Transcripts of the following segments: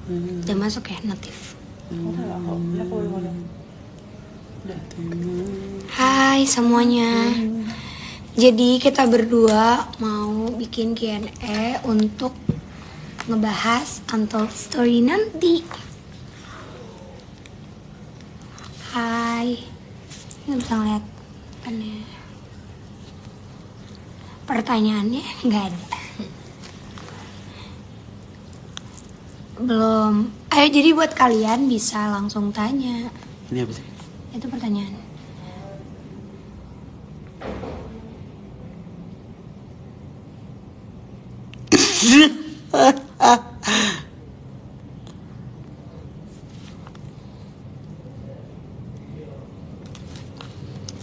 Udah masuk ya notif. Hai semuanya. Jadi kita berdua mau bikin Q&A untuk ngebahas Untold Story nanti. Hai. Nggak bisa ngeliat apanya. Pertanyaannya nggak ada. Belum. Ayo jadi buat kalian bisa langsung tanya. Ini apa sih? Itu pertanyaan.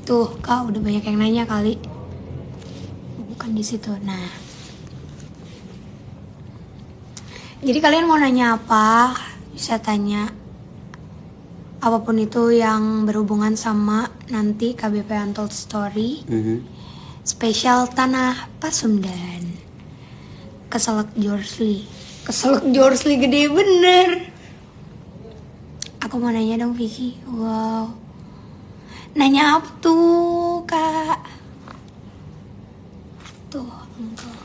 Tuh, kau udah banyak yang nanya kali. Bukan di situ. Nah. Jadi kalian mau nanya apa? Bisa tanya apapun itu yang berhubungan sama nanti KBP Untold Story. Spesial Tanah Pasundan. Keselak Jorsli. Keselak Jorsli gede bener. Aku mau nanya dong Vicky. Wow. Nanya apa tuh kak? Tuh enggak.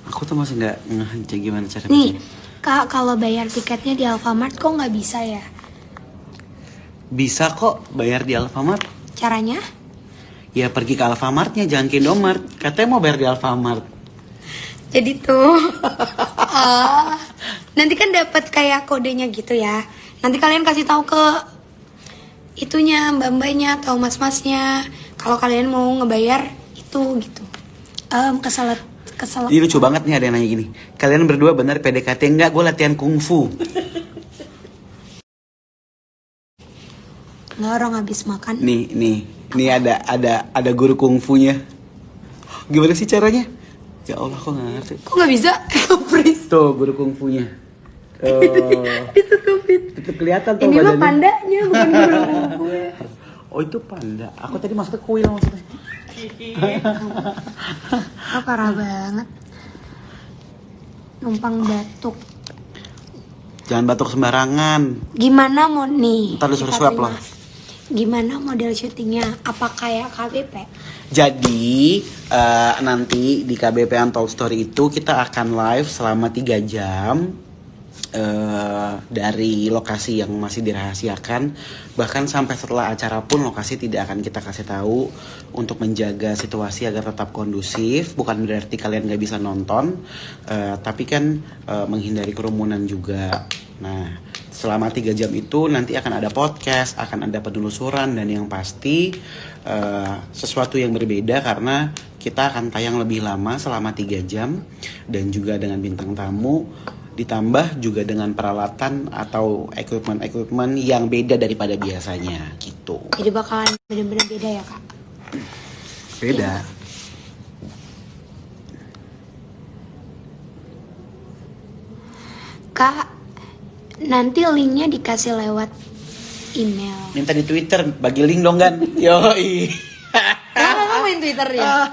Aku tuh masih nggak ngeh gimana cara Nih bikin. kak, kalau bayar tiketnya di Alfamart kok nggak bisa ya? Bisa kok bayar di Alfamart. Caranya? Ya pergi ke Alfamartnya, jangan ke Indomart. Katanya mau bayar di Alfamart. Jadi tuh nanti kan dapat kayak kodenya gitu ya. Nanti kalian kasih tahu ke itunya mbak-mbaknya atau mas-masnya kalau kalian mau ngebayar itu gitu. Keselak. Ini lucu banget nih ada yang nanya gini. Kalian berdua benar PDKT enggak? Gue latihan kungfu. Nggak, orang habis makan. Nih ada guru kungfunya. Gimana sih caranya? Ya Allah, kok nggak ngerti. Kok nggak bisa? Tuh guru kungfunya. Ditutupin. Itu kelihatan tuh Ini mah badannya. pandanya bukan guru gue. Oh itu panda. Aku tadi maksudnya kuil maksudnya. Oh, parah banget. Numpang batuk. Jangan batuk sembarangan. Gimana mau nih? Ntar disuruh kita swab terima. loh. Gimana model syutingnya? Apa kayak KBP? Jadi nanti di KBP Untold Story itu kita akan live selama 3 jam dari lokasi yang masih dirahasiakan. Bahkan sampai setelah acara pun lokasi tidak akan kita kasih tahu untuk menjaga situasi agar tetap kondusif. Bukan berarti kalian gak bisa nonton, tapi kan menghindari kerumunan juga. Nah selama 3 jam itu nanti akan ada podcast, akan ada penelusuran, dan yang pasti sesuatu yang berbeda karena kita akan tayang lebih lama selama 3 jam dan juga dengan bintang tamu, ditambah juga dengan peralatan atau equipment yang beda daripada biasanya gitu. Jadi bakalan bener-bener beda ya kak? Beda. Kak, nanti linknya dikasih lewat email. Minta di Twitter, bagi link dong kan? Yoi. Kakak main Twitter ya?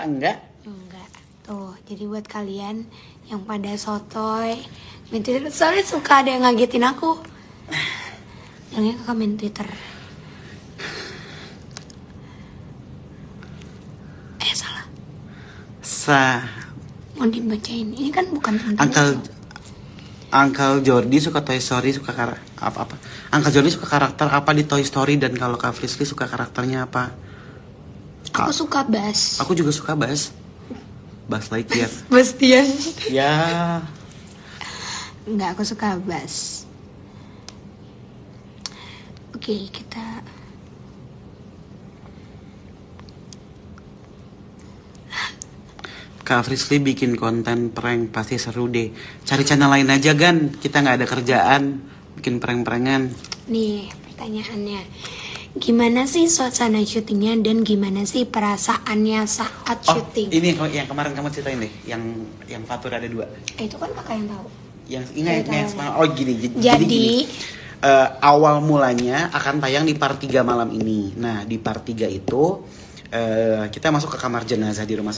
Enggak. Enggak. Tuh, jadi buat kalian yang pada sotoy main Twitter, soalnya suka ada yang ngagetin aku. Bilangnya kakak main Twitter. Salah. Mau dibacain. Ini kan bukan tentang Uncle Jordi suka Toy Story, suka apa? Uncle Jordi suka karakter apa di Toy Story, dan kalau Kak Frisky suka karakternya apa? Aku suka Buzz. Aku juga suka Buzz. Buzz Lightyear. Bastian. Ya. Enggak, aku suka Buzz. Oke, kita Kak Frisky bikin konten prank pasti seru deh. Cari channel lain aja Gan, kita nggak ada kerjaan bikin prank-prankan. nih pertanyaannya. Gimana sih suasana syutingnya dan gimana sih perasaannya saat syuting? Ini yang kemarin kamu ceritain deh, yang Fatur ada 2. Itu kan kakak yang tahu. Yang ingat yang semalam. Gini. Jadi gini. Awal mulanya akan tayang di part 3 malam ini. Nah, di part 3 itu kita masuk ke kamar jenazah di rumah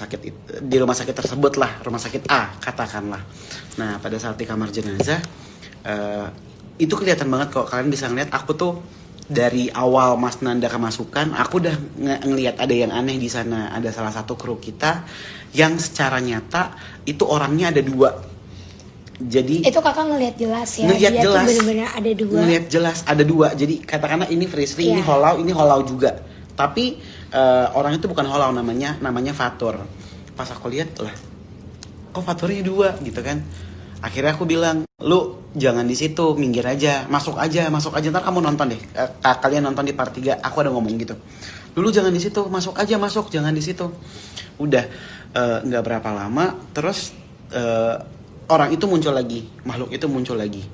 sakit tersebut lah, rumah sakit A katakanlah. Nah pada saat di kamar jenazah itu kelihatan banget kok, kalian bisa ngeliat aku tuh dari awal Mas Nanda kemasukan, aku udah ngelihat ada yang aneh di sana. Ada salah satu kru kita yang secara nyata itu orangnya ada 2. Jadi itu kakak ngelihat jelas ya, ngelihat dia jelas, tuh bener-bener ada 2. Ngelihat jelas ada 2. Jadi katakanlah ini Frisri, ini Holau juga. Tapi orang itu bukan Holau, namanya Fatur. Pas aku lihat lah, kok Faturnya 2 gitu kan. Akhirnya aku bilang, lu jangan di situ, minggir aja, masuk aja, ntar kamu nonton deh, kalian nonton di part 3, aku ada ngomong gitu. Dulu jangan di situ, masuk aja, jangan di situ. Udah nggak berapa lama, terus orang itu muncul lagi, makhluk itu muncul lagi.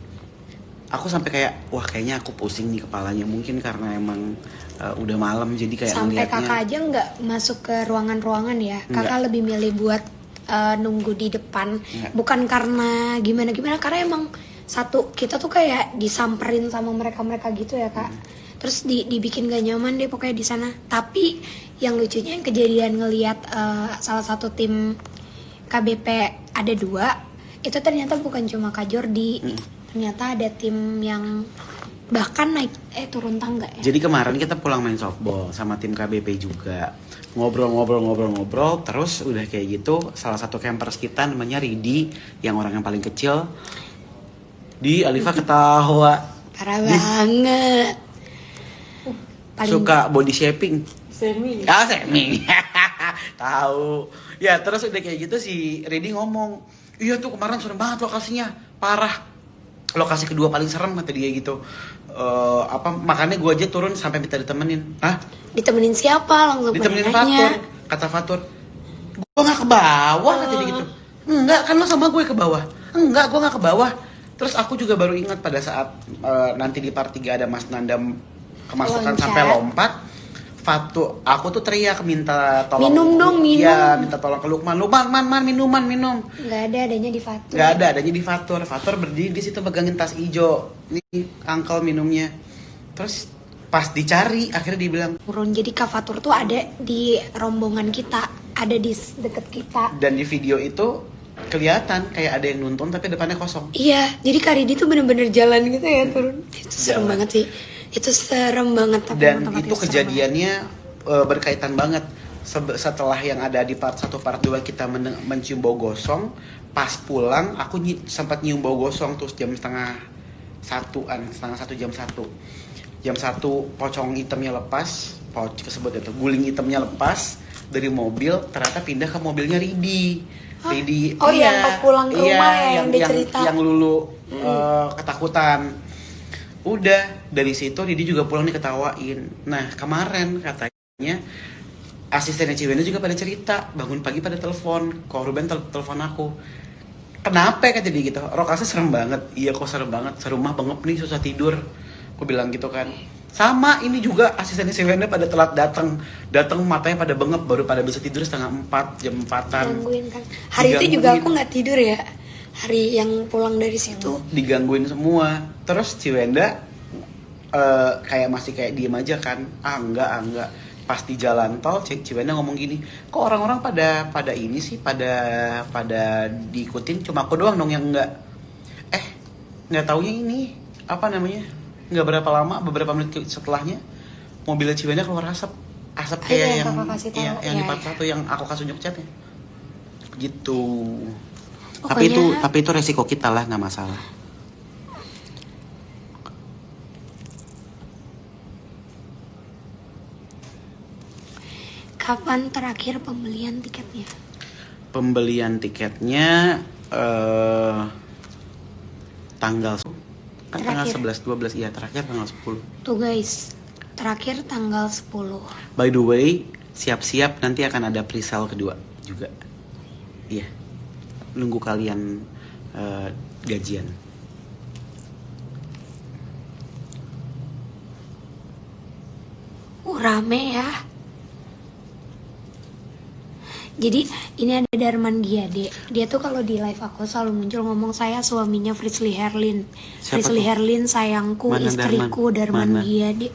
Aku sampai kayak, wah kayaknya aku pusing nih kepalanya, mungkin karena emang udah malam jadi kayak sampai ngeliatnya. Kakak aja nggak masuk ke ruangan-ruangan ya, kakak Enggak. lebih milih buat nunggu di depan. Enggak. Bukan karena gimana karena emang satu kita tuh kayak disamperin sama mereka gitu ya kak. Terus dibikin gak nyaman deh pokoknya di sana. Tapi yang lucunya yang kejadian ngelihat salah satu tim KBP ada 2, itu ternyata bukan cuma Kak Jordi, ternyata ada tim yang bahkan naik turun tangga ya. Jadi kemarin kita pulang main softball sama tim KBP juga. Ngobrol, terus udah kayak gitu, salah satu campers kita namanya Ridi, yang orang yang paling kecil. Di Alifa ketawa. Parah banget. Paling Suka body shaping. Semi. Semi. Tahu. Ya, terus udah kayak gitu si Ridi ngomong, "Iya tuh kemarin serem banget lokasinya. Parah. Lokasi kedua paling serem," kata dia gitu. Makanya gue aja turun sampai minta ditemenin. Hah? ditemenin siapa langsung Ditemenin pada nanya. Fatur. Kata Fatur, gue gak ke bawah, kata dia gitu. Enggak, kan lo sama gue ke bawah. Enggak, gue gak ke bawah. Terus aku juga baru ingat pada saat nanti di part 3 ada Mas Nanda kemasukan Loncat. sampai lompat. Aku tuh teriak minta tolong. Minum dong, minum. Iya, minta tolong ke Lukman. Lukman, minum. Nggak ada, adanya di Fatur. Gak ada, adanya di Fatur. Fatur berdiri di situ pegangin tas hijau. Nih, angkel minumnya. Terus pas dicari, akhirnya dibilang. Turun. Jadi Kak Fatur tuh ada di rombongan kita, ada di deket kita. Dan di video itu kelihatan kayak ada yang nonton tapi depannya kosong. Iya, jadi Kak Ridi tuh bener-bener jalan gitu ya turun. Itu serem Jalan. banget sih. Itu serem banget. Tapi Dan tempat itu serem kejadiannya berkaitan banget. Setelah yang ada di part 1, part 2 kita mencium bau gosong. Pas pulang aku sempat nyium bau gosong tuh jam setengah 1 jam 1. Jam 1 pocong hitamnya lepas, kesebut itu, guling hitamnya lepas dari mobil, ternyata pindah ke mobilnya Ridi. Ridi, Oh, yang pas pulang ke rumah ya, yang dia cerita. yang Lulu ketakutan. Udah dari situ Ridi juga pulang diketawain. Nah kemarin katanya asistennya Ciwena juga pada cerita, bangun pagi pada telepon, kok Ruben telepon aku. Kenapa kata dia gitu? Lokasi serem banget. Iya kok serem banget. Serumah bengep nih, susah tidur. Aku bilang gitu kan. Sama ini juga asistennya Ciwena pada telat datang matanya pada bengep, baru pada bisa tidur setengah 4, jam 4-an. Gangguin kan. Hari itu juga aku nggak tidur ya. Hari yang pulang dari situ. Digangguin semua. Terus Ciwenda kayak masih kayak diem aja kan. Enggak. Pas di jalan tol Ciwenda ngomong gini, kok orang-orang pada ini sih, pada diikutin, cuma aku doang dong yang enggak. Nggak taunya ini apa namanya, nggak berapa lama, beberapa menit setelahnya mobil Ciwenda keluar asap kayak yang kakak kasih tahu. iya, yang di Ya, part 1 yang aku kasih unjuk chatnya gitu. Pokoknya- Tapi itu resiko kita lah, nggak masalah. Kapan terakhir pembelian tiketnya? Pembelian tiketnya tanggal kan tanggal Terakhir. 11 12, iya terakhir tanggal 10. Tuh guys, terakhir tanggal 10. By the way, siap-siap nanti akan ada pre-sale kedua juga. Iya. Nunggu kalian gajian. Rame ya. Jadi ini ada Darman Giade. Dia tuh kalau di live aku selalu muncul ngomong, saya suaminya Fritzly Herlin. Siapa Fritzly tuh? Herlin sayangku, Mana istriku, Darman Mana? Giade.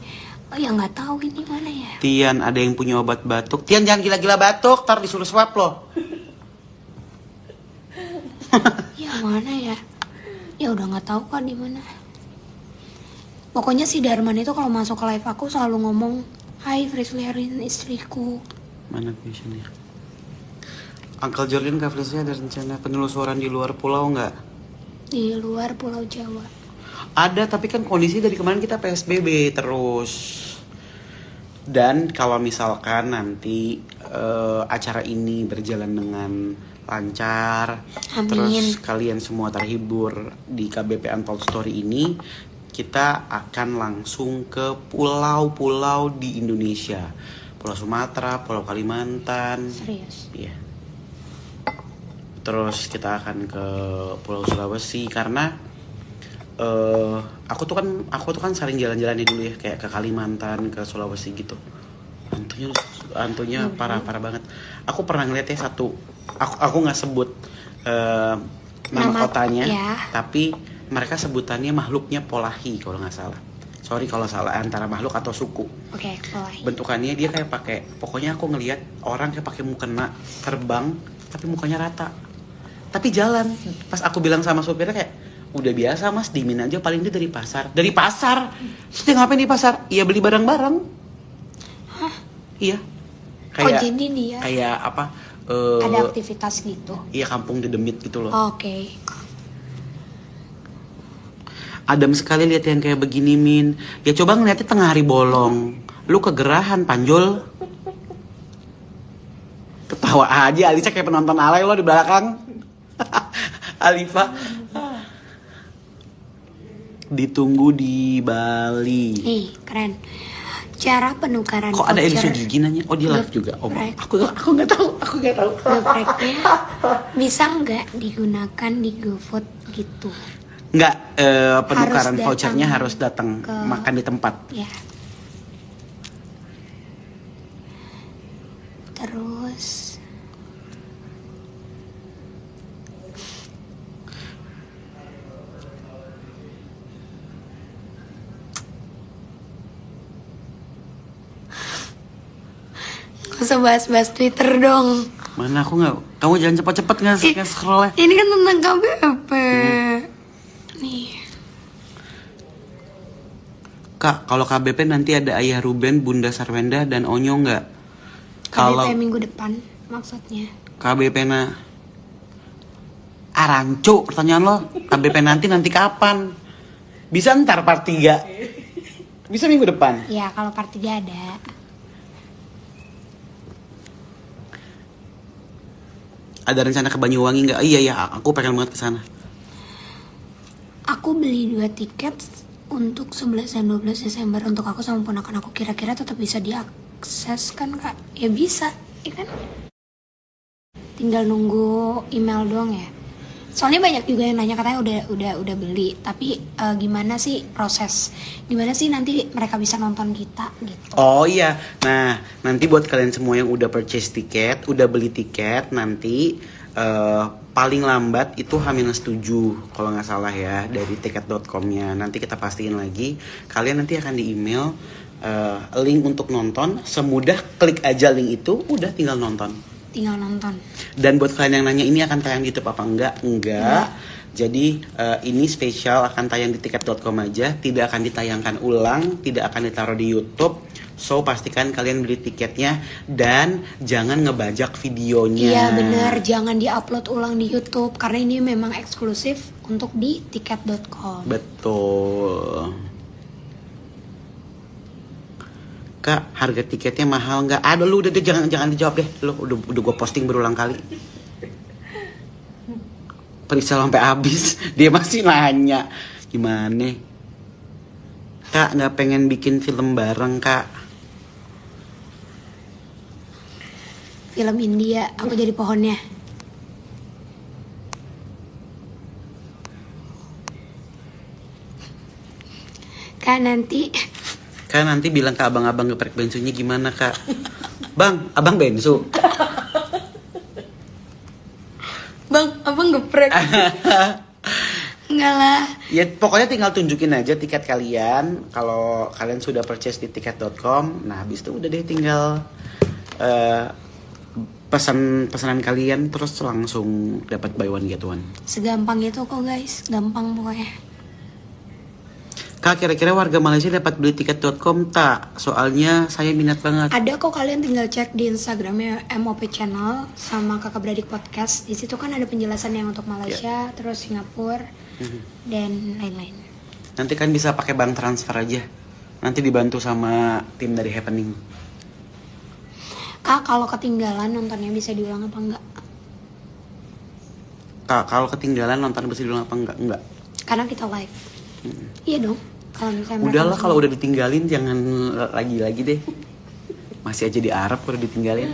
Oh ya nggak tahu ini mana ya. Tian, ada yang punya obat batuk. Tian jangan gila-gila batuk, ntar disuruh swab loh. Ya mana ya? Ya udah nggak tahu kak di mana. Pokoknya si Darman itu kalau masuk ke live aku selalu ngomong, "Hai Frisliarin istriku." Mana questionnya? Uncle Jordan Kak Felicia ada rencana penelusuran di luar pulau nggak? Di luar Pulau Jawa. Ada, tapi kan kondisi dari kemarin kita PSBB terus. Dan kalau misalkan nanti acara ini berjalan dengan lancar, Amin. terus kalian semua terhibur di KBP Untold Story ini, kita akan langsung ke pulau-pulau di Indonesia. Pulau Sumatera, Pulau Kalimantan. Serius. Iya. Terus kita akan ke Pulau Sulawesi karena aku tuh kan sering jalan-jalan dulu ya, kayak ke Kalimantan, ke Sulawesi gitu. Hantunya parah banget. Aku pernah ngeliat ya aku nggak sebut nama kotanya, ya. tapi mereka sebutannya makhluknya Polahi kalau nggak salah. Sorry kalau salah, antara makhluk atau suku. Oke, Polahi. Bentukannya dia kayak pakai, pokoknya aku ngelihat orang kayak pakai mukena terbang tapi mukanya rata. Tapi jalan. Pas aku bilang sama supirnya kayak, udah biasa mas, dimin aja, paling dia dari pasar. Dari pasar? Terus dia ngapain di pasar? Iya beli barang-barang. Hah? Iya. Oh jadi dia Kayak apa? ada aktivitas gitu. Iya, kampung dedemit gitu loh. Oke. Adem sekali lihat yang kayak begini, Min. Ya coba ngeliatnya tengah hari bolong. Lu kegerahan, Panjol. Ketawa aja, Alisa kayak penonton alay lo di belakang. Alifa. Ditunggu di Bali. Nih, keren. Cara penukaran Kok ada Elisu voucher Gigi nanya? Oh dia live juga. Oh, Geprek. aku nggak tahu. gepreknya bisa nggak digunakan di GoFood gitu? Nggak, penukaran Harus vouchernya datang harus datang ke- makan di tempat. Ya. Terus gak usah bahas-bahas Twitter dong. Mana aku nggak? Kamu jangan cepet-cepet nggak scroll ya. Ini kan tentang KBP. Nih. Kak, kalau KBP nanti ada Ayah Ruben, Bunda Sarwenda, dan Onyo nggak? Kalau KBP minggu depan maksudnya. KBP rancu, pertanyaan lo. KBP nanti kapan? Bisa ntar part 3. Bisa minggu depan. Ya kalau part 3 ada. Ada rencana ke Banyuwangi nggak? Iya ya, aku pengen banget ke sana. Aku beli 2 tiket untuk 11 dan 12 Desember untuk aku sama ponakan aku. Kira-kira tetap bisa diakses kan kak? Ya bisa, ya kan? Tinggal nunggu email doang ya. Soalnya banyak juga yang nanya katanya udah beli. Tapi gimana sih proses? Gimana sih nanti mereka bisa nonton kita gitu? Oh iya, nah nanti buat kalian semua yang udah purchase tiket, udah beli tiket, nanti paling lambat itu H-7 kalau nggak salah ya, dari tiket.com-nya. Nanti kita pastiin lagi, kalian nanti akan di email link untuk nonton. Semudah klik aja link itu, udah tinggal nonton. Tinggal nonton. Dan buat kalian yang nanya ini akan tayang di YouTube apa enggak? Enggak. Jadi ini spesial akan tayang di tiket.com aja, tidak akan ditayangkan ulang, tidak akan ditaruh di YouTube. So pastikan kalian beli tiketnya dan jangan ngebajak videonya. Iya bener, jangan diupload ulang di YouTube karena ini memang eksklusif untuk di tiket.com. Betul. Kak, harga tiketnya mahal nggak? Aduh lu udah jangan dijawab deh. Lu udah gue posting berulang kali. Periksa sampai habis, dia masih nanya. Gimana? Kak, nggak pengen bikin film bareng, Kak? Film India, aku jadi pohonnya. Kak nanti bilang ke abang-abang geprek bensunya gimana, Kak? Bang, abang bensu. Bang, abang geprek. Enggak lah. Ya pokoknya tinggal tunjukin aja tiket kalian. Kalau kalian sudah purchase di tiket.com, nah habis itu udah deh tinggal pesanan kalian terus langsung dapat buy one get one. Segampang itu kok guys, gampang pokoknya. Kak, kira-kira warga Malaysia dapat beli tiket.com tak? Soalnya saya minat banget. Ada kok, kalian tinggal cek di Instagramnya MOP Channel sama Kakak Beradik Podcast. Di situ kan ada penjelasan yang untuk Malaysia, terus Singapura dan lain-lain. Nanti kan bisa pakai bank transfer aja. Nanti dibantu sama tim dari Happening. Kak, kalau ketinggalan nontonnya bisa diulang apa enggak? Kak, kalau ketinggalan nonton bisa diulang apa enggak? Enggak. Karena kita live. Iya dong. Kalau misalnya Udahlah kalau udah ditinggalin jangan lagi-lagi deh. Masih aja di Arab kalau ditinggalin.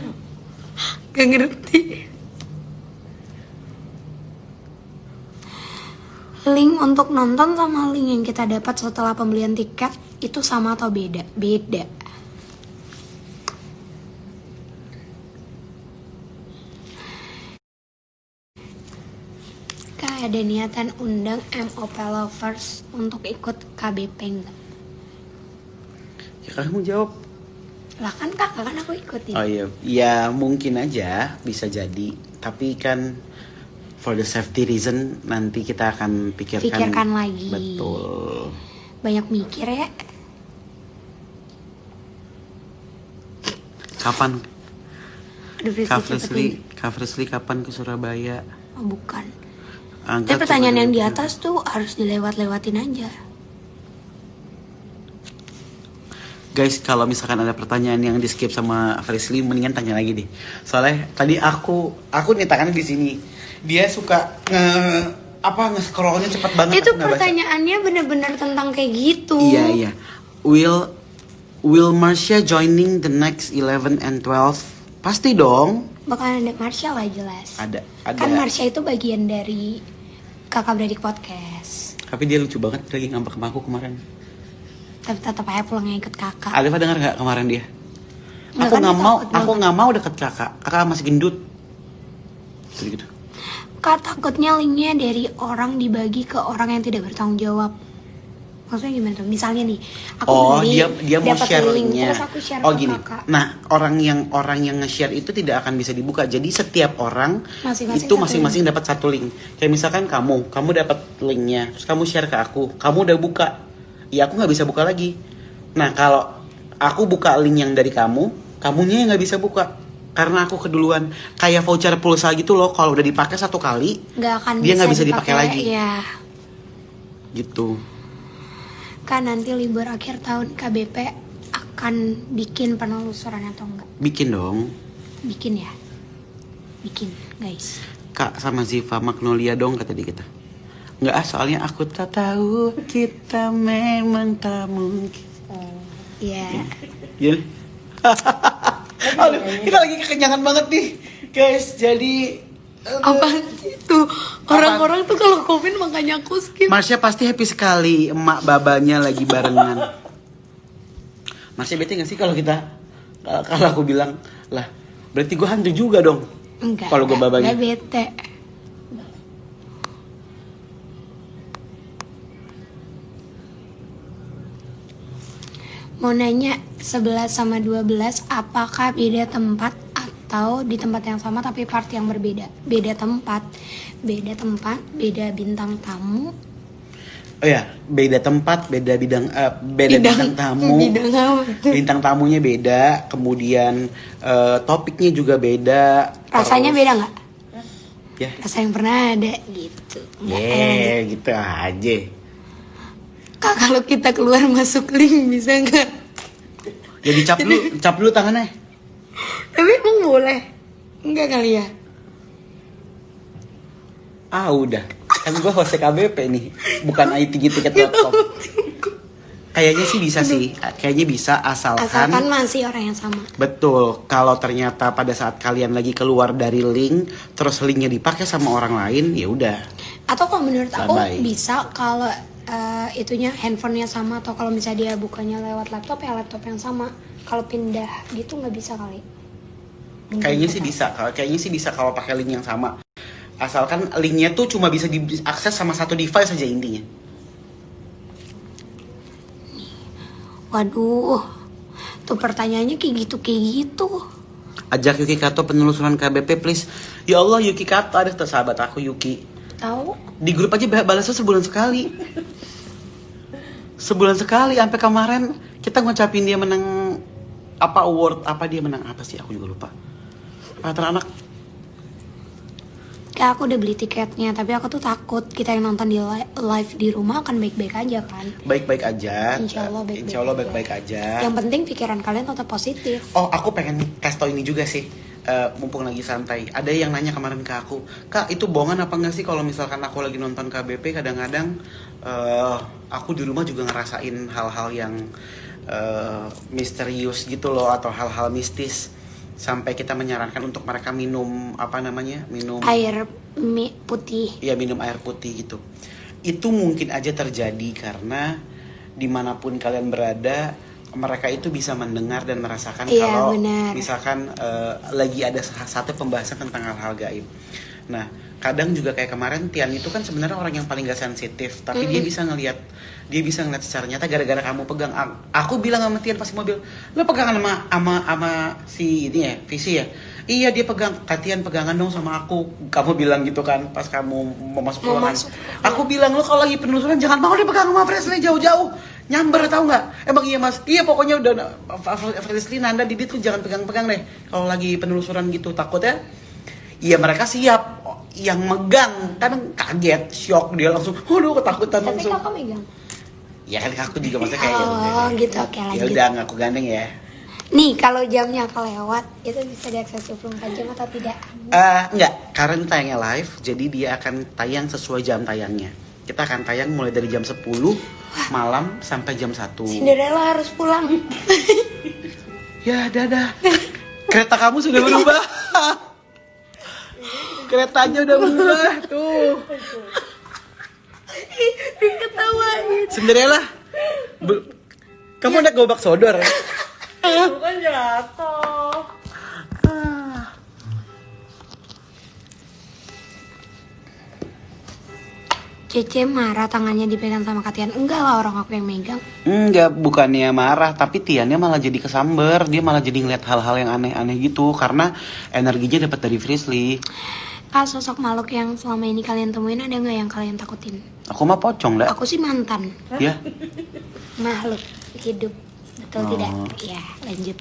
gak ngerti. Link untuk nonton sama link yang kita dapat setelah pembelian tiket itu sama atau beda? Beda. Kak, ada niatan undang MOP Lovers untuk ikut KBP enggak? Ya kamu jawab. Lah kan kakak kan aku ikutin. Oh iya, ya mungkin aja bisa jadi. Tapi kan for the safety reason nanti kita akan Pikirkan lagi. Betul. Banyak mikir ya. Kapan? Aduh, Kak cepetin. Fresly kapan ke Surabaya? Oh, bukan. Angkat Tapi pertanyaan coba yang di dulu. atas tuh harus dilewat-lewatin aja. Guys, kalau misalkan ada pertanyaan yang di skip sama Fresly, mendingan tanya lagi deh. Soalnya tadi aku nih tangannya di sini. Dia suka nge-scrollnya cepat banget. Itu aku nggak baca. pertanyaannya bener-bener tentang kayak gitu. Iya. Will Marsha joining the next 11 and 12? Pasti dong. Bakalan ada Marsha lah jelas. Ada. Kan Marsha itu bagian dari Kakak Beradik Podcast. Tapi dia lucu banget lagi ngambek sama aku kemarin. Tapi tetap aja pulangnya ikut kakak. Alifa dengar nggak kemarin dia? Nggak, Aku kan nggak dia mau, takut aku banget. nggak mau deket kakak. Kakak masih gendut. Gitu. Kak, takutnya linknya dari orang dibagi ke orang yang tidak bertanggung jawab. Maksudnya gimana tuh? Misalnya nih, aku beli, dia mau dapat share link, linknya. terus aku share Oh ke gini. kakak. Nah, orang yang nge-share itu tidak akan bisa dibuka. Jadi setiap orang Masing-masing itu satu masing-masing dapat satu link. Kayak misalkan kamu dapat linknya, terus kamu share ke aku, kamu udah buka. Ya aku nggak bisa buka lagi. Nah kalau aku buka link yang dari kamu, kamunya yang nggak bisa buka. Karena aku keduluan. Kayak voucher pulsa gitu loh. Kalau udah dipakai satu kali, Nggak akan dia nggak bisa dipakai lagi. Ya. Gitu. Kan nanti libur akhir tahun KBP akan bikin penelusuran atau enggak? Bikin dong. Bikin ya? Bikin, guys. Kak sama Ziva Magnolia dong kata dia kita. Nggak soalnya aku tak tahu kita memang tak mungkin. Iya. Gini. Aduh, kita lagi kekenyangan banget nih, guys. Jadi Apa itu? Orang-orang tuh kalau komen makanya aku skip. Marsha pasti happy sekali emak babanya lagi barengan. Marsha bete nggak sih kalau kalau aku bilang lah berarti gue hantu juga dong. Enggak. Kalau gue babanya. Enggak bete. Mau nanya 11 sama 12 apakah beda tempat atau di tempat yang sama tapi part yang berbeda? Beda tempat, beda bintang tamu. Oh ya, beda tempat, beda bintang tamu. Bidang apa tuh? Bintang tamunya beda, kemudian topiknya juga beda. Rasanya terus- beda nggak? Ya, Rasa yang pernah ada gitu. Nggak, gitu aja. Kak, kalau kita keluar masuk link bisa nggak? Ya cap dulu tangannya. Tapi emang boleh? Enggak kali ya? Ah udah, kan gue host KBP nih, bukan itgticket.com. Kayaknya sih bisa sih, kayaknya bisa Asalkan masih orang yang sama. betul. Kalau ternyata pada saat kalian lagi keluar dari link, terus linknya dipakai sama orang lain, ya udah. Atau kalau menurut aku Bye-bye. bisa kalau itunya handphonenya sama atau kalau misalnya dia bukanya lewat laptop ya laptop yang sama. Kalau pindah gitu nggak bisa kali. Kayaknya sih bisa, kayaknya sih bisa kalau pakai link yang sama. Asalkan linknya tuh cuma bisa diakses sama satu device aja intinya. Waduh, tuh pertanyaannya kayak gitu. Ajak Yuki Kato penelusuran KBP please. Ya Allah, Yuki Kato, ada sahabat aku Yuki. Tahu? Di grup aja balasnya sebulan sekali. Sebulan sekali, sampai kemarin kita ngucapin dia menang apa award, apa dia menang apa sih, aku juga lupa. Anak. Kayak aku udah beli tiketnya, tapi aku tuh takut kita yang nonton di live di rumah akan baik-baik aja kan. Baik-baik aja. Insya Allah baik-baik aja. Yang penting pikiran kalian tetap positif. Oh, aku pengen kasih tau ini juga sih. Mumpung lagi santai. Ada yang nanya kemarin ke aku, Kak, itu bohongan apa enggak sih kalau misalkan aku lagi nonton KBP kadang-kadang aku di rumah juga ngerasain hal-hal yang misterius gitu loh, atau hal-hal mistis. Sampai kita menyarankan untuk mereka minum minum Air putih. ya, minum air putih gitu. Itu mungkin aja terjadi karena dimanapun kalian berada, mereka itu bisa mendengar dan merasakan kalau benar. misalkan lagi ada satu pembahasan tentang hal-hal gaib. Nah, kadang juga kayak kemarin Tian itu kan sebenarnya orang yang paling gak sensitif, tapi dia bisa ngelihat secara nyata gara-gara kamu pegang. Aku bilang sama Tian pas mobil, lo pegangan sama si ini ya, Visi ya. Iya, dia pegang. Tian pegangan dong sama aku. Kamu bilang gitu kan pas kamu mau masuk ruangan. Aku bilang, lo kalau lagi penelusuran jangan mau dipegang sama Presley jauh-jauh. Nyamber, tahu nggak? Emang iya Mas? Iya, pokoknya udah Presley, Nanda, Didit tuh jangan pegang-pegang deh kalau lagi penelusuran gitu, takut ya. Iya, mereka siap. Yang megang kan kaget, shock, dia langsung, aduh, ketakutan Tapi langsung. kakak megang. Ya kan aku juga maksudnya kayak gitu, oke ya lanjut. udah, aku gandeng ya. Nih, kalau jamnya kelewat, itu bisa diakses 24 jam atau tidak? Enggak, karena ini tayangnya live, jadi dia akan tayang sesuai jam tayangnya. Kita akan tayang mulai dari jam 10 malam sampai jam 1. Cinderella harus pulang. Ya, dadah. Kereta kamu sudah berubah. Keretanya udah berubah tuh. Diketawain. Cinderella. Kamu udah gobak sodor ya? Bukan jatuh. Cece marah tangannya dipegang sama Katian. Enggak lah, orang aku yang megang. Enggak, bukannya marah, tapi Tiannya malah jadi kesamber. Dia malah jadi ngeliat hal-hal yang aneh-aneh gitu karena energinya dapat dari Frisley. Kak, sosok makhluk yang selama ini kalian temuin ada nggak yang kalian takutin? Aku mah pocong, dah. Aku sih mantan. Ya. Makhluk hidup. Betul tidak? Ya, lanjut.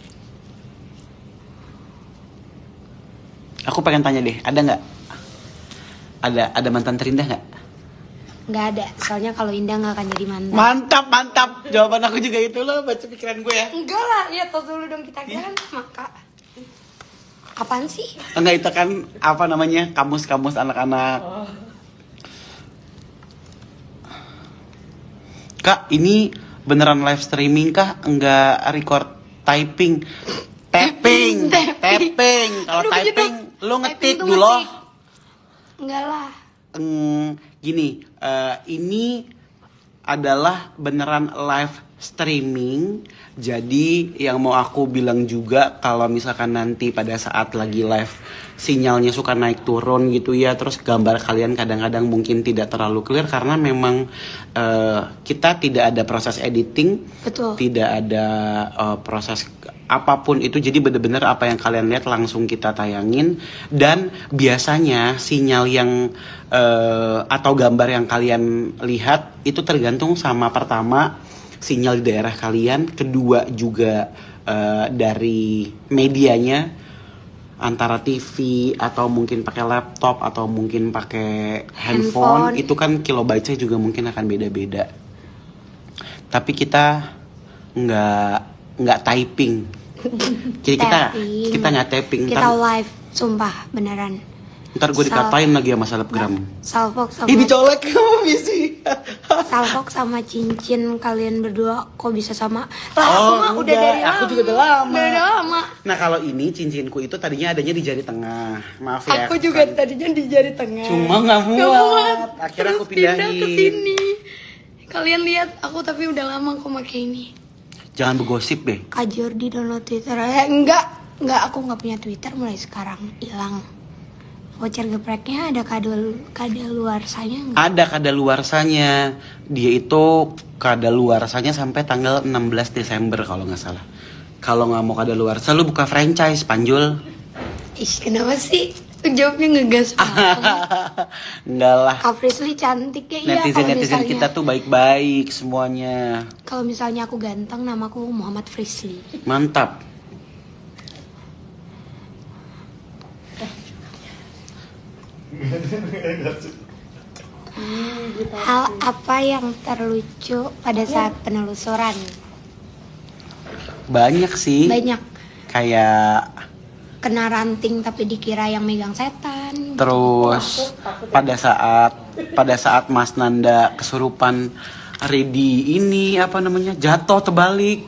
Aku pengen tanya deh, ada nggak? Ada mantan terindah nggak? Nggak ada, soalnya kalau Indah nggak akan jadi mantan. Mantap. Jawaban aku juga itu loh, baca pikiran gue ya. Enggak lah, ya tos dulu dong, kita kan sama Kak. Apaan sih? Enggak, itu kan apa namanya, kamus-kamus anak-anak. Kak, ini beneran live streaming kah? Enggak record typing. Tapping. Kalau Aduh, typing, kejedot. lo Typing ngetik tuh dulu. ngetik. Enggak lah. Gini, ini adalah beneran live streaming. Jadi yang mau aku bilang juga, kalau misalkan nanti pada saat lagi live sinyalnya suka naik turun gitu ya, terus gambar kalian kadang-kadang mungkin tidak terlalu clear karena memang kita tidak ada proses editing. Betul. Tidak ada proses apapun itu, jadi bener-bener apa yang kalian lihat langsung kita tayangin. Dan biasanya sinyal yang atau gambar yang kalian lihat itu tergantung sama, pertama sinyal di daerah kalian, kedua juga dari medianya, antara TV atau mungkin pakai laptop atau mungkin pakai handphone. Itu kan kilobyte-nya juga mungkin akan beda-beda. Tapi kita nggak typing. Jadi kita nggak typing. Kita live, sumpah beneran. Ntar gue dikatain lagi sama selebgram. Salfok sama Ini colek kamu Misi. Salfok sama cincin kalian berdua kok bisa sama? Lah, Oh, aku mah udah enggak. dari Aku lama. juga udah lama. Udah lama. Nah, kalau ini cincinku itu tadinya adanya di jari tengah. Maaf ya. Aku juga kan. tadinya di jari tengah. Cuma nggak muat. Akhirnya Terus aku pindahin. pindah ke sini. Kalian lihat aku tapi udah lama kok pakai ini. Jangan bergosip deh. Kak Jordi download Twitter. Enggak, aku nggak punya Twitter mulai sekarang, hilang. Voucher gepreknya ada kadaluarsanya nggak? Ada kadaluarsanya. Dia itu kadaluarsanya sampai tanggal 16 Desember kalau nggak salah. Kalau nggak mau kadaluarsa lu buka franchise, Panjul. Ih, kenapa sih? Lu jawabnya ngegas banget. Enggak lah. Kak Frisly cantik ya. Iya, Netizen kita tuh baik-baik semuanya. kalau misalnya aku ganteng, namaku Muhammad Frisly. Mantap. Hal apa yang terlucu pada saat penelusuran? Banyak sih. Banyak. Kayak Kena ranting tapi dikira yang megang setan. terus pada saat Mas Nanda kesurupan Redi ini apa namanya jatuh terbalik.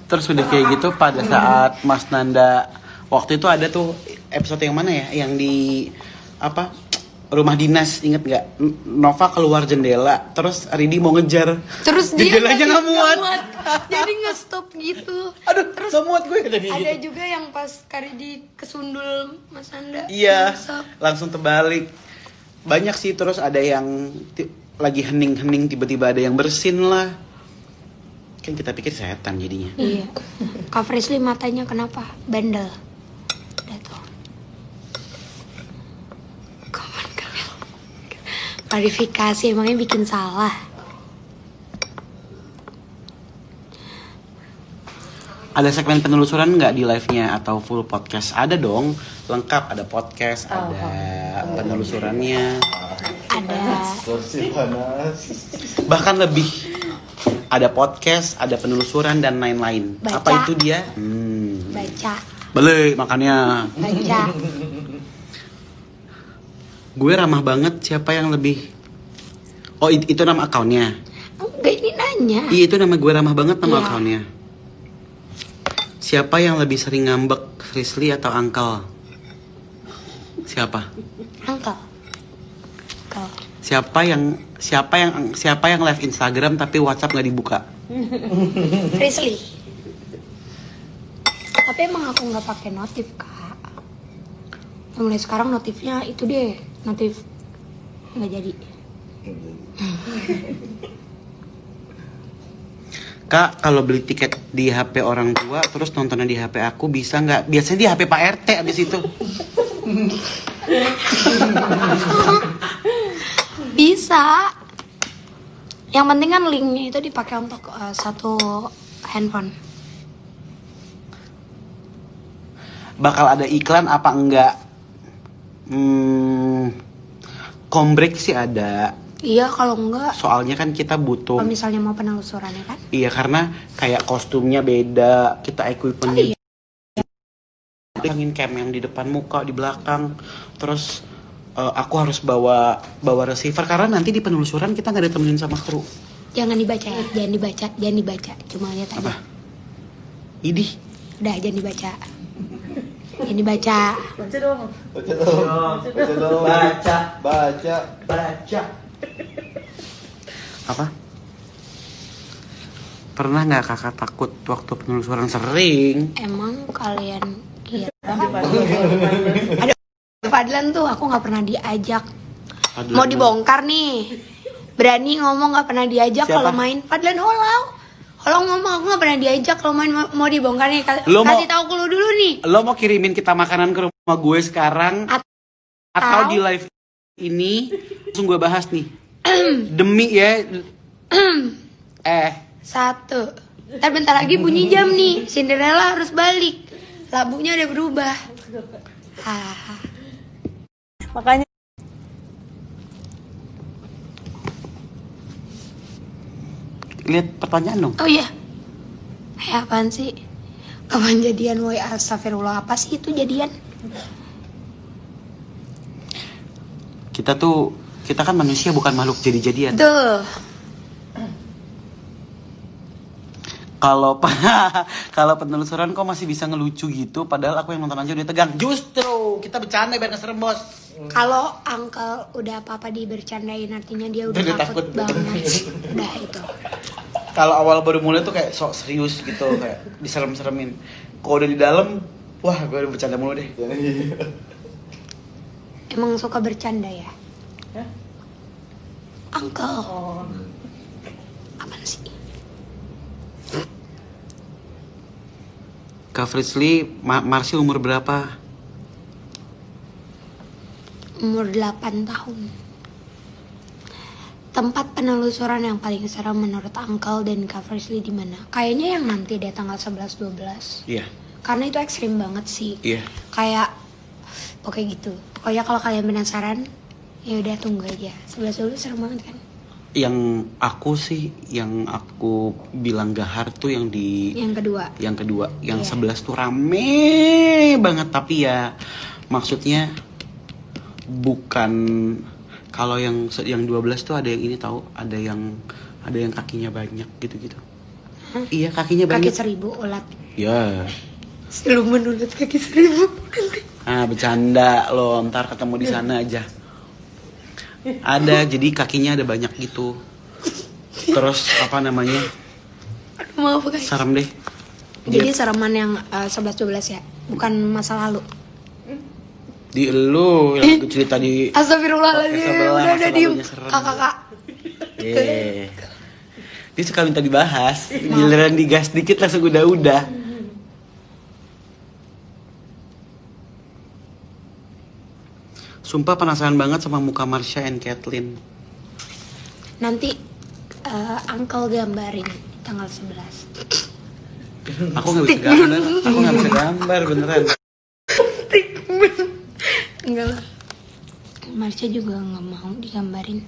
Terus udah kayak gitu pada saat Mas Nanda waktu itu ada tuh episode yang mana ya? Yang di apa? Rumah dinas, inget nggak? Nova keluar jendela, terus Ridi mau ngejar. Terus dia jendelanya tadi nggak muat. Jadi nge-stop gitu. Aduh, nggak muat gue tadi. Ada juga yang pas Karidi kesundul Mas Anda. Iya, Nge-stop. langsung terbalik. Banyak sih, terus ada yang lagi hening-hening tiba-tiba ada yang bersin lah. Kan kita pikir setan jadinya. Iya. Kak Frisly matanya kenapa? Bandel. Udah tuh. Komen kalian. Klarifikasi emangnya bikin salah. Ada segmen penelusuran nggak di live-nya atau full podcast? Ada dong, lengkap. Ada podcast, ada penelusurannya. Ada Bahkan lebih. Ada podcast, ada penelusuran dan lain-lain. Baca. Apa itu dia? baca. Beli makannya. Baca. Gue ramah banget. Siapa yang lebih? Oh itu nama akunnya. Enggak, ini nanya. Iya itu nama gue ramah banget nama Iya. akunnya. Siapa yang lebih sering ngambek, Frisly atau Uncle? Siapa? Uncle. Uncle. Siapa yang live Instagram tapi WhatsApp nggak dibuka? Frisly. Tapi emang aku nggak pakai notif, Kak. Mulai sekarang notifnya itu deh, notif nggak jadi. Kak, kalau beli tiket di HP orang tua terus nontonnya di HP aku bisa nggak? Biasanya di HP Pak RT abis itu. Bisa. Yang penting kan linknya itu dipakai untuk satu handphone. Bakal ada iklan apa enggak? Kombrek sih ada. Iya, kalau enggak, Soalnya kan kita butuh. kalau misalnya mau penelusuran ya kan. Iya karena kayak kostumnya beda, kita equipmentnya. Angin cam yang di depan muka, di belakang. Terus aku harus bawa receiver karena nanti di penelusuran kita nggak ditemenin sama kru. Jangan dibaca ya, jangan dibaca. Cuma lihat aja. Apa? Idih. Udah, jangan dibaca. Jangan dibaca. Baca dong. Baca. Apa? Pernah nggak kakak takut waktu penelusuran? Sering. Emang kalian kira ada Fadlan tuh aku nggak pernah diajak. Fadlan. Mau dibongkar nih. Berani ngomong nggak pernah diajak Siapa? kalau main. Fadlan Holau ngomong aku nggak pernah diajak kalau main, mau dibongkar nih. Lo mau- Kasih tahu ke lu dulu nih. Lo mau kirimin kita makanan ke rumah gue sekarang atau di live ini langsung gue bahas nih. Demi ya. Satu. Ntar bentar lagi bunyi jam nih. Cinderella harus balik. Labunya udah berubah. Ah. Makanya Lihat pertanyaan dong. Oh iya. Apaan sih? Kapan jadian? Woi, astagfirullah. Apa sih itu jadian? Kita kan manusia bukan makhluk jadi-jadian. Tuh. Kalau penelusuran kok masih bisa ngelucu gitu, padahal aku yang nonton aja udah tegang. Justru kita bercanda biar nggak serem bos. Kalau uncle udah apa-apa dibercandain artinya dia udah Udah takut takut. banget. Udah itu. Kalau awal baru mulai tuh kayak sok serius gitu, kayak diserem-seremin. Kalau udah di dalam, wah gue udah bercanda mulu deh. Emang suka bercanda ya? Hah? Uncle. Oh. Apaan sih? Kak Fritzly, Marsha umur berapa? Umur 8 tahun. Tempat penelusuran yang paling seram menurut Uncle dan Kak Fritzly di mana? Kayaknya yang nanti deh tanggal 11-12. Iya. Karena itu ekstrim banget sih. Iya. Kayak oke gitu. Pokoknya kalau kalian penasaran, ya udah tunggu aja. 11-12 serem banget kan? Yang aku bilang gahar tuh yang di Yang kedua. yang kedua, yang Iya. 11 tuh rame banget, tapi ya maksudnya bukan, kalau yang 12 tuh ada yang ini tahu, ada yang kakinya banyak gitu-gitu. Hah? Iya, kakinya Kaki banyak. 1000 ulat. Ya. Siluman ulat kaki 1000. Ah, bercanda lo, ntar ketemu di sana aja. Ada, jadi kakinya ada banyak gitu. Terus apa namanya? Aduh, maaf guys. Serem deh. Jadi sereman yang 11-12 ya, bukan masa lalu. Di lu yang cerita di Astagfirullahaladzim, Podcast sebelah, udah masa diem. lalunya serem. Kakak. Dia suka minta dibahas, giliran digas dikit langsung udah. Sumpah penasaran banget sama muka Marsha and Kathleen. Nanti Uncle gambarin tanggal 11. Aku nggak bisa gambar beneran. Enggak lah. Marsha juga nggak mau digambarin.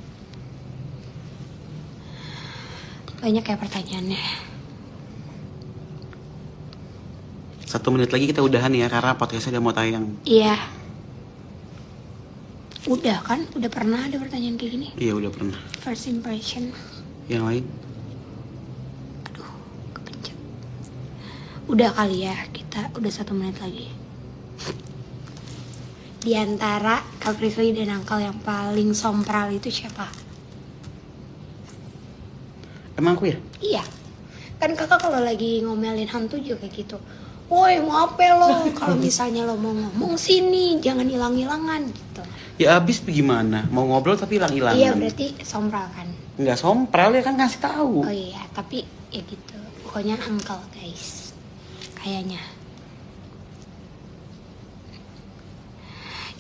Banyak ya pertanyaannya. 1 menit lagi kita udahan ya, karena podcastnya udah mau tayang. Iya. Udah kan? Udah pernah ada pertanyaan kayak gini? Iya udah pernah. First impression. Yang lain? Aduh, kepencet. Udah kali ya, kita udah 1 menit lagi. Di antara Kak Fritzly dan Uncle yang paling sompral itu siapa? Emang aku ya? Iya. Kan kakak kalau lagi ngomelin hantu juga gitu. Woi, mau apa lo? Kalau misalnya lo mau ngomong sini, jangan hilang-hilangan gitu. Ya abis gimana? Mau ngobrol tapi hilang-hilangan. Iya, berarti sompral kan? Nggak sompral ya kan, ngasih tahu. Oh iya, tapi ya gitu. Pokoknya Uncle guys. Kayaknya.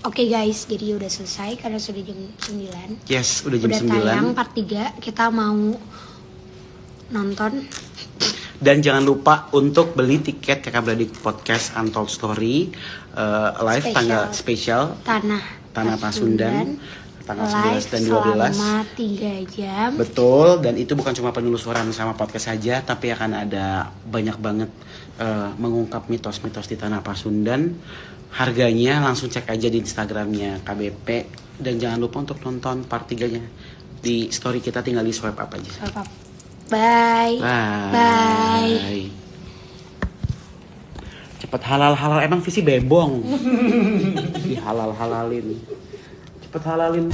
Oke guys, jadi udah selesai karena sudah jam 9. Yes, udah jam Udah 9. tayang part 3. Kita mau nonton. Dan jangan lupa untuk beli tiket Kakak Beradik Podcast Untold Story live Spesial. tanggal spesial Tanah Pasundan tanggal 11 dan 12. Selama 3 jam. Betul, dan itu bukan cuma penelusuran sama podcast saja, tapi akan ada banyak banget mengungkap mitos-mitos di Tanah Pasundan. Harganya langsung cek aja di Instagramnya KBP. Dan jangan lupa untuk nonton part 3-nya di story kita, tinggal di swipe up aja. Swipe up. Bye. Bye. Bye. Cepet halal-halal, emang visi bebong. Dihalal-halalin. Cepet halalin.